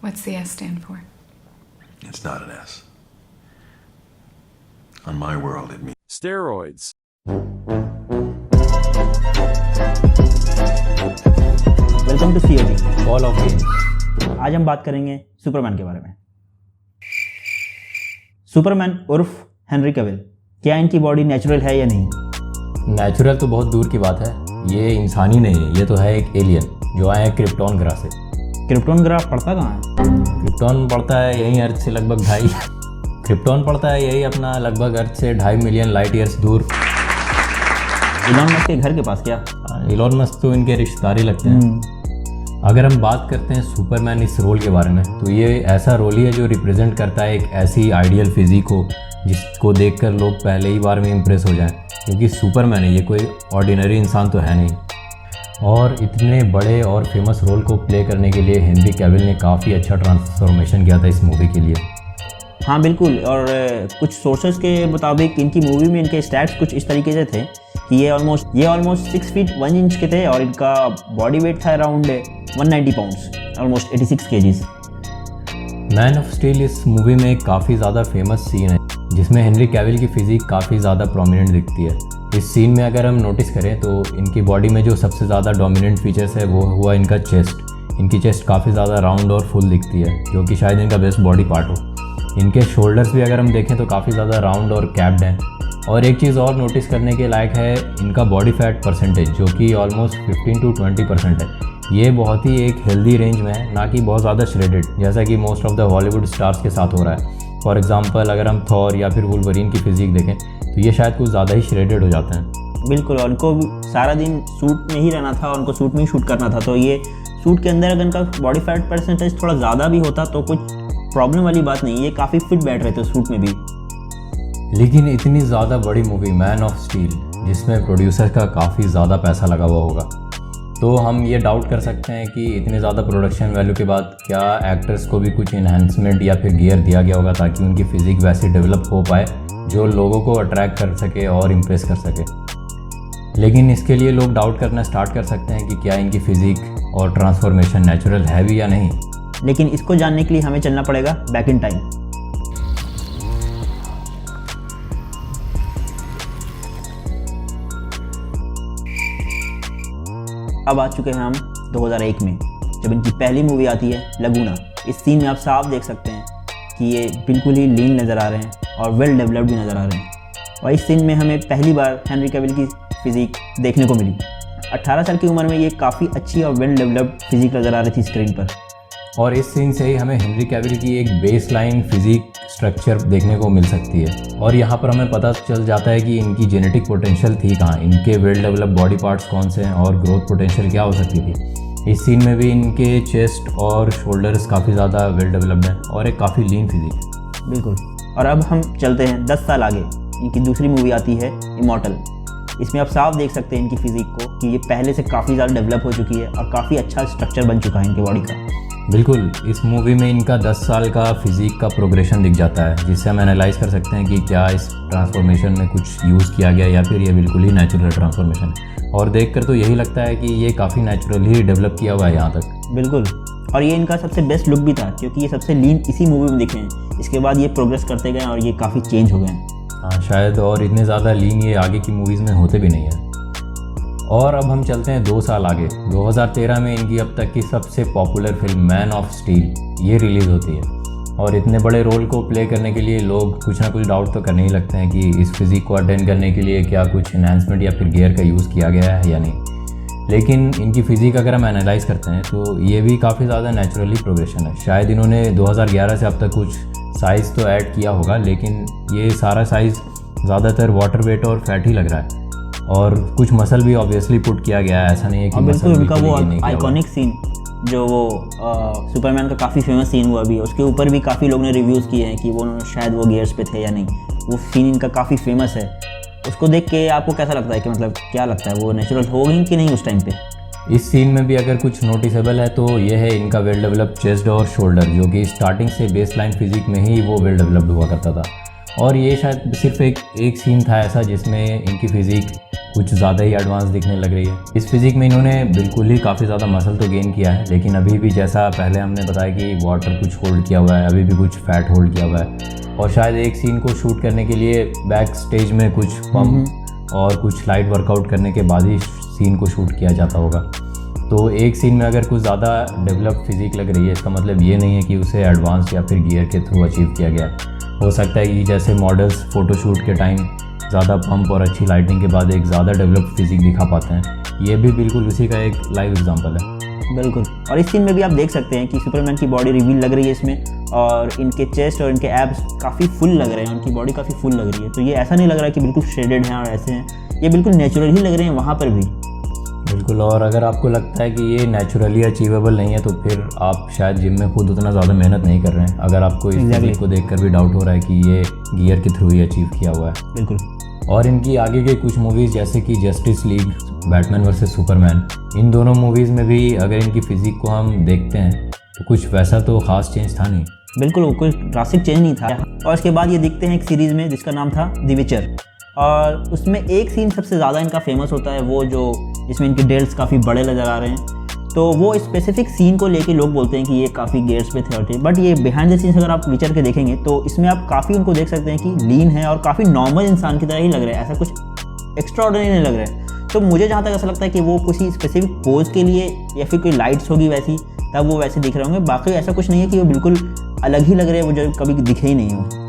What's the S stand for? It's not an S. On my world, it means Steroids. Welcome to COG call of games. आज हम बात करेंगे Superman के बारे में। Superman उर्फ हेनरी कैविल, क्या इनकी बॉडी नेचुरल है या नहीं? नेचुरल तो बहुत दूर की बात है, ये इंसानी नहीं है, ये तो है एक एलियन जो आए हैं क्रिप्टॉन ग्रह से। क्रिप्टॉन ग्रह पड़ता कहाँ है? क्रिप्टॉन पड़ता है यहीं अर्थ से लगभग क्रिप्टॉन पड़ता है यही अपना लगभग अर्थ से 2.5 मिलियन लाइट ईयर्स दूर। इलॉन मस्क के घर के पास क्या? इलॉन मस्क तो इनके रिश्तेदार ही लगते हैं। अगर हम बात करते हैं सुपरमैन इस रोल के बारे में, तो ये ऐसा रोल ही है जो रिप्रेजेंट करता है एक ऐसी आइडियल फिजिक को जिसको देखकर लोग पहले ही बार में इम्प्रेस हो जाएं, क्योंकि सुपरमैन है, ये कोई ऑर्डिनरी इंसान तो है नहीं। और इतने बड़े और फेमस रोल को प्ले करने के लिए हेनरी कैविल ने काफ़ी अच्छा ट्रांसफॉर्मेशन किया था इस मूवी के लिए। हाँ बिल्कुल, और कुछ सोर्सेस के मुताबिक इनकी मूवी में इनके स्टैट्स कुछ इस तरीके से थे कि ये ऑलमोस्ट 6 फीट 1 इंच के थे और इनका बॉडी वेट था around 190 pounds, almost 86 KGs. Man of steel इस मूवी में एक काफ़ी ज़्यादा फेमस सीन है जिसमें हेनरी कैविल की फिजिक काफ़ी ज़्यादा प्रोमिनेंट दिखती है। इस सीन में अगर हम नोटिस करें तो इनकी बॉडी में जो सबसे ज़्यादा डोमिनेंट फीचर्स है वो हुआ इनका चेस्ट। इनकी चेस्ट काफ़ी ज़्यादा राउंड और फुल दिखती है, जो कि शायद इनका बेस्ट बॉडी पार्ट हो। इनके शोल्डर्स भी अगर हम देखें तो काफ़ी ज़्यादा राउंड और कैप्ड हैं। और एक चीज़ और नोटिस करने के लायक है इनका बॉडी फैट परसेंटेज, जो कि ऑलमोस्ट 15 to 20% है। ये बहुत ही एक हेल्दी रेंज में है, ना कि बहुत ज़्यादा श्रेडेड जैसा कि most of the Hollywood stars के साथ हो रहा है। फॉर एग्जांपल अगर हम थॉर या फिर वुल्वरीन की फिजिक देखें तो ये शायद कुछ ज़्यादा ही श्रेडेड हो जाते हैं। बिल्कुल, और उनको सारा दिन सूट में ही रहना था, उनको सूट में ही शूट करना था, तो ये सूट के अंदर अगर इनका बॉडी फैट परसेंटेज थोड़ा ज़्यादा भी होता तो कुछ प्रॉब्लम वाली बात नहीं, ये काफ़ी फिट बैठ रहे थे सूट में भी। लेकिन इतनी ज़्यादा बड़ी मूवी मैन ऑफ स्टील, जिसमें प्रोड्यूसर का काफ़ी ज़्यादा पैसा लगा हुआ होगा, तो हम ये डाउट कर सकते हैं कि इतने ज़्यादा प्रोडक्शन वैल्यू के बाद क्या एक्टर्स को भी कुछ इन्हांसमेंट या फिर गियर दिया गया होगा ताकि उनकी फिजिक वैसे डेवलप हो पाए जो लोगों को अट्रैक्ट कर सके और इम्प्रेस कर सके। लेकिन इसके लिए लोग डाउट करना स्टार्ट कर सकते हैं कि क्या इनकी फिजिक और ट्रांसफॉर्मेशन नेचुरल है भी या नहीं। लेकिन इसको जानने के लिए हमें चलना पड़ेगा बैक इन टाइम। अब आ चुके हैं हम 2001 में, जब इनकी पहली मूवी आती है लगूना। इस सीन में आप साफ देख सकते हैं कि ये बिल्कुल ही लीन नज़र आ रहे हैं और वेल डेवलप्ड भी नज़र आ रहे हैं। और इस सीन में हमें पहली बार हेनरी कैविल की फिजिक देखने को मिली। 18 साल की उम्र में ये काफ़ी अच्छी और वेल डेवलप्ड फिजिक नज़र आ रही थी स्क्रीन पर। और इस सीन से ही हमें हेनरी कैविल की एक बेस लाइन फिजिक स्ट्रक्चर देखने को मिल सकती है। और यहाँ पर हमें पता चल जाता है कि इनकी जेनेटिक पोटेंशियल थी कहाँ, इनके वेल डेवलप बॉडी पार्ट्स कौन से हैं और ग्रोथ पोटेंशियल क्या हो सकती थी। इस सीन में भी इनके चेस्ट और शोल्डर्स काफ़ी ज़्यादा वेल डेवलप्ड हैं और एक काफ़ी लीन फिजिक। बिल्कुल, और अब हम चलते हैं 10 साल आगे। इनकी दूसरी मूवी आती है इमॉर्टल। इसमें आप साफ देख सकते हैं इनकी फिजिक को कि ये पहले से काफ़ी ज़्यादा डेवलप हो चुकी है और काफ़ी अच्छा स्ट्रक्चर बन चुका है इनकी बॉडी का। बिल्कुल, इस मूवी में इनका 10 साल का फिजिक का प्रोग्रेशन दिख जाता है, जिससे हम एनालाइज कर सकते हैं कि क्या इस ट्रांसफॉर्मेशन में कुछ यूज़ किया गया या फिर ये बिल्कुल ही नेचुरल ट्रांसफॉर्मेशन है। और देखकर तो यही लगता है कि ये काफ़ी नेचुरली डेवलप किया हुआ है यहाँ तक। बिल्कुल, और ये इनका सबसे बेस्ट लुक भी था क्योंकि ये सबसे लीन इसी मूवी में दिखे हैं। इसके बाद ये प्रोग्रेस करते गए और ये काफ़ी चेंज हो गए हैं। हाँ शायद, और इतने ज़्यादा लीन ये आगे की मूवीज़ में होते भी नहीं हैं। और अब हम चलते हैं 2 साल आगे। 2013 में इनकी अब तक की सबसे popular film man of steel ये रिलीज़ होती है। और इतने बड़े रोल को प्ले करने के लिए लोग कुछ ना कुछ डाउट तो करने ही लगते हैं कि इस फिजिक को अटेंड करने के लिए क्या कुछ इन्हांसमेंट या फिर गियर का यूज़ किया गया है या नहीं। लेकिन इनकी फिजिक अगर हम एनालाइज करते हैं तो ये भी काफ़ी ज़्यादा नेचुरली प्रोग्रेशन है। शायद इन्होंने 2011 से अब तक कुछ साइज़ तो ऐड किया होगा, लेकिन ये सारा साइज़ ज़्यादातर वाटर वेट और फैट ही लग रहा है। और कुछ मसल भी ऑब्वियसली पुट किया गया है, ऐसा नहीं है कि बिल्कुल उनका वो आइकॉनिक सीन जो वो सुपरमैन का काफ़ी फेमस सीन हुआ अभी, उसके ऊपर भी काफ़ी लोगों ने रिव्यूज़ किए हैं कि वो शायद वो गियर्स पे थे या नहीं। वो सीन इनका काफ़ी फेमस है। उसको देख के आपको कैसा लगता है कि मतलब क्या लगता है वो नेचुरल हो गई कि नहीं उस टाइम पे? इस सीन में भी अगर कुछ नोटिसेबल है तो ये है इनका वेल डेवलप्ड चेस्ट और शोल्डर, जो कि स्टार्टिंग से बेस लाइन फिजिक में ही वो वेल डेवलप्ड हुआ करता था। और ये शायद सिर्फ एक सीन था ऐसा जिसमें इनकी फ़िज़िक कुछ ज़्यादा ही एडवांस दिखने लग रही है। इस फिज़िक में इन्होंने बिल्कुल ही काफ़ी ज़्यादा मसल तो गेन किया है, लेकिन अभी भी जैसा पहले हमने बताया कि वाटर कुछ होल्ड किया हुआ है, अभी भी कुछ फैट होल्ड किया हुआ है। और शायद एक सीन को शूट करने के लिए बैक स्टेज में कुछ पंप और कुछ लाइट वर्कआउट करने के बाद ही सीन को शूट किया जाता होगा। तो एक सीन में अगर कुछ ज़्यादा डेवलप फिज़िक लग रही है, इसका मतलब ये नहीं है कि उसे एडवांस या फिर गियर के थ्रू अचीव किया गया। हो सकता है कि जैसे मॉडल्स फ़ोटोशूट के टाइम ज़्यादा पंप और अच्छी लाइटिंग के बाद एक ज़्यादा डेवलप्ड फिज़िक दिखा पाते हैं, ये भी बिल्कुल उसी का एक लाइव एग्जांपल है। बिल्कुल। और इस सीन में भी आप देख सकते हैं कि सुपरमैन की बॉडी रिवील लग रही है इसमें, और इनके चेस्ट और इनके एब्स काफ़ी फुल लग रहे हैं, उनकी बॉडी काफ़ी फुल लग रही है। तो ये ऐसा नहीं लग रहा है कि बिल्कुल शेडेड हैं और ऐसे हैं, ये बिल्कुल नेचुरल ही लग रहे हैं वहाँ पर भी। बिल्कुल। और अगर आपको लगता है कि ये नेचुरली अचीवेबल नहीं है तो फिर आप शायद जिम में खुद उतना ज़्यादा मेहनत नहीं कर रहे हैं, अगर आपको इस फिज़िक को देखकर भी डाउट हो रहा है कि ये गियर के थ्रू ही अचीव किया हुआ है। बिल्कुल। और इनकी आगे के कुछ मूवीज़ जैसे कि Justice League, Batman versus Superman, इन दोनों मूवीज़ में भी अगर इनकी फ़िज़िक को हम देखते हैं तो कुछ वैसा तो ख़ास चेंज था नहीं। बिल्कुल, कोई ड्रास्टिक चेंज नहीं था। और इसके बाद ये दिखते हैं एक सीरीज़ में जिसका नाम था द विचर, और उसमें एक सीन सबसे ज़्यादा इनका फेमस होता है, वो जो जिसमें इनके डेल्स काफ़ी बड़े नज़र आ रहे हैं। तो वो स्पेसिफिक सीन को लेके लोग बोलते हैं कि ये काफ़ी गेयर्स पे थे, बट ये बिहाइंड द सीन्स अगर आप विचर के देखेंगे तो इसमें आप काफ़ी उनको देख सकते हैं कि लीन है और काफ़ी नॉर्मल इंसान की तरह ही लग रहा है, ऐसा कुछ एक्स्ट्राऑर्डिनरी नहीं लग रहा है। तो मुझे जहाँ तक ऐसा लगता है कि वो किसी स्पेसिफिक पोज के लिए या फिर कोई लाइट्स होगी वैसी, तब वो वैसे दिख रहे होंगे। बाकी ऐसा कुछ नहीं है कि वो बिल्कुल अलग ही लग रहे हैं, वो जो कभी दिखे ही नहीं हो।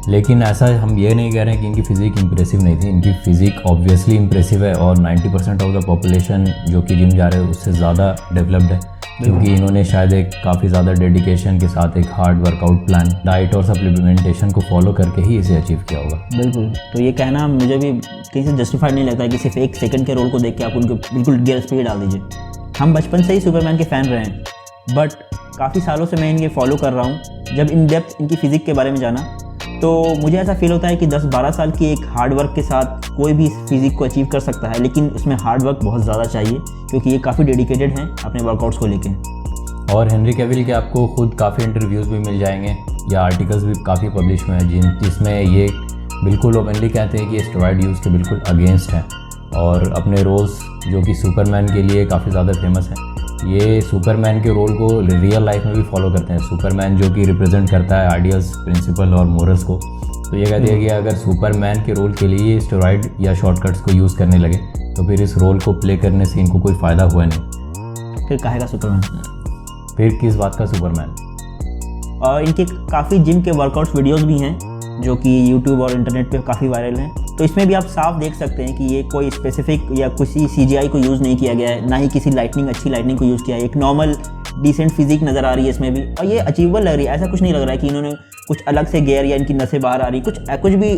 लेकिन ऐसा हम ये नहीं कह रहे हैं कि इनकी फ़िज़िक इंप्रेसिव नहीं थी, इनकी फ़िज़िक ऑब्वियसली इंप्रेसिव है, और 90% ऑफ द पॉपुलेशन जो कि जिम जा रहे हैं उससे ज़्यादा डेवलप्ड है, क्योंकि इन्होंने शायद एक काफ़ी ज़्यादा डेडिकेशन के साथ एक हार्ड वर्कआउट प्लान, डाइट और सप्लीमेंटेशन को फॉलो करके ही इसे अचीव किया होगा। बिल्कुल। तो ये कहना मुझे भी कहीं से जस्टिफाइड नहीं लगता है कि सिर्फ एक सेकंड के रोल को देख के आप उनको बिल्कुल गियर पे डाल दीजिए। हम बचपन से ही सुपरमैन के फ़ैन रहे हैं, बट काफ़ी सालों से मैं इनके फॉलो कर रहा हूँ। जब इन डेप्थ इनकी फ़िज़िक के बारे में जाना तो मुझे ऐसा फील होता है कि 10-12 साल की एक हार्ड वर्क के साथ कोई भी इस फिज़िक को अचीव कर सकता है, लेकिन उसमें हार्ड वर्क बहुत ज़्यादा चाहिए, क्योंकि ये काफ़ी डेडिकेटेड हैं अपने वर्कआउट्स को लेके। और हेनरी कैविल के आपको खुद काफ़ी इंटरव्यूज़ भी मिल जाएंगे या आर्टिकल्स भी काफ़ी पब्लिश हुए हैं जिसमें ये बिल्कुल ओपनली कहते हैं कि स्टेरॉइड यूज़ के बिल्कुल अगेंस्ट हैं, और अपने रोल्स जो कि सुपरमैन के लिए काफ़ी ज़्यादा फेमस हैं, ये सुपरमैन के रोल को रियल लाइफ में भी फॉलो करते हैं। सुपरमैन जो कि रिप्रेजेंट करता है आइडियल्स, प्रिंसिपल और मोरल्स को, तो ये कहते हैं कि अगर सुपरमैन के रोल के लिए स्टेरॉइड या शॉर्टकट्स को यूज़ करने लगे तो फिर इस रोल को प्ले करने से इनको कोई फ़ायदा हुआ नहीं। फिर काहे का सुपरमैन, फिर किस बात का सुपरमैन। और इनके काफ़ी जिम के वर्कआउट्स वीडियोस भी हैं जो कि यूट्यूब और इंटरनेट पे काफ़ी वायरल हैं। तो इसमें भी आप साफ देख सकते हैं कि ये कोई स्पेसिफिक या किसी CGI को यूज़ नहीं किया गया है, ना ही किसी अच्छी लाइटनिंग को यूज़ किया है। एक नॉर्मल डिसेंट फिजिक नज़र आ रही है इसमें भी, और ये अचीवेबल लग रही है। ऐसा कुछ नहीं लग रहा है कि इन्होंने कुछ अलग से गेयर या इनकी नसें बाहर आ रही, कुछ भी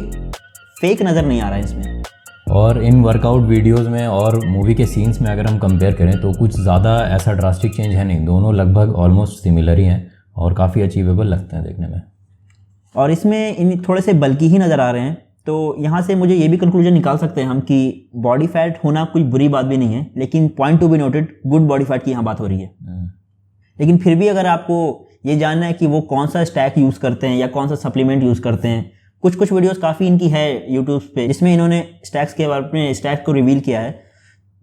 फेक नज़र नहीं आ रहा है इसमें। और इन वर्कआउट वीडियोस में और मूवी के सीन्स में अगर हम कंपेयर करें तो कुछ ज़्यादा ऐसा ड्रास्टिक चेंज है नहीं, दोनों लगभग ऑलमोस्ट सिमिलर ही हैं और काफ़ी अचीवेबल लगते हैं देखने में। और इसमें इन थोड़े से बल्कि ही नज़र आ रहे हैं, तो यहाँ से मुझे ये भी कंक्लूजन निकाल सकते हैं हम कि बॉडी फैट होना कोई बुरी बात भी नहीं है, लेकिन point to be noted, good body fat की यहाँ बात हो रही है। लेकिन फिर भी अगर आपको ये जानना है कि वो कौन सा स्टैक यूज़ करते हैं या कौन सा सप्लीमेंट यूज़ करते हैं, कुछ वीडियोस काफ़ी इनकी है यूट्यूब पे जिसमें इन्होंने स्टैक्स के बारे में स्टैक्स को रिवील किया है।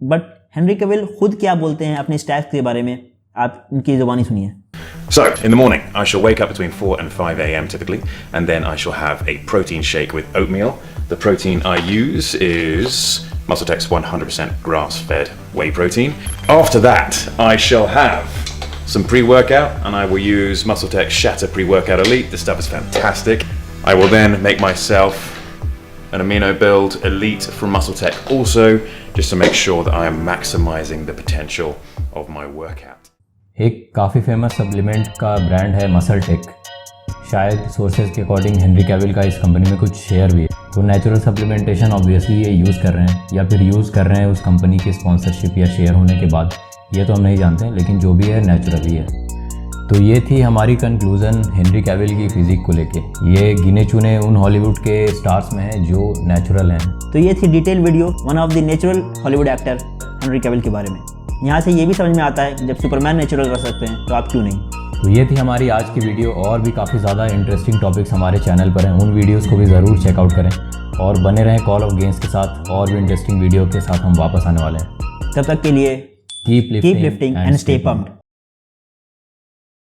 बट हेनरी कैविल खुद क्या बोलते हैं अपने स्टैक्स के बारे में, आप उनकी ज़ुबानी सुनिए। So, in the morning, I shall wake up between 4 and 5 a.m. typically, and then I shall have a protein shake with oatmeal. The protein I use is Muscletex 100% grass-fed whey protein. After that, I shall have some pre-workout, and I will use Muscletex Shatter Pre-Workout Elite. This stuff is fantastic. I will then make myself an amino build elite from Muscletech also, just to make sure that I am maximizing the potential of my workout. एक काफ़ी famous supplement का brand है मसलटेक, शायद sources के according Henry Cavill का इस company में कुछ शेयर भी है। तो नेचुरल सप्लीमेंटेशन ऑब्वियसली ये यूज़ कर रहे हैं या फिर यूज़ कर रहे हैं उस कंपनी की स्पॉन्सरशिप या शेयर होने के बाद, ये तो हम नहीं जानते, लेकिन जो भी है नेचुरल ही है। तो ये थी हमारी कंक्लूज़न हेनरी कैविल की फिज़िक को लेके। ये गिने चुने उन हॉलीवुड के स्टार्स में हैं जो नेचुरल हैं। तो ये थी detail video one of the natural Hollywood actor Henry Cavill के बारे में। यहाँ से ये भी समझ में आता है कि जब सुपरमैन नेचुरल कर सकते हैं तो आप क्यों नहीं। तो ये थी हमारी आज की वीडियो। और भी काफ़ी ज़्यादा इंटरेस्टिंग टॉपिक्स हमारे चैनल पर हैं, उन वीडियोस को भी ज़रूर चेकआउट करें और बने रहें कॉल ऑफ गेम्स के साथ। और भी इंटरेस्टिंग वीडियो के साथ हम वापस आने वाले हैं। तब तक के लिए keep lifting and stay pumped.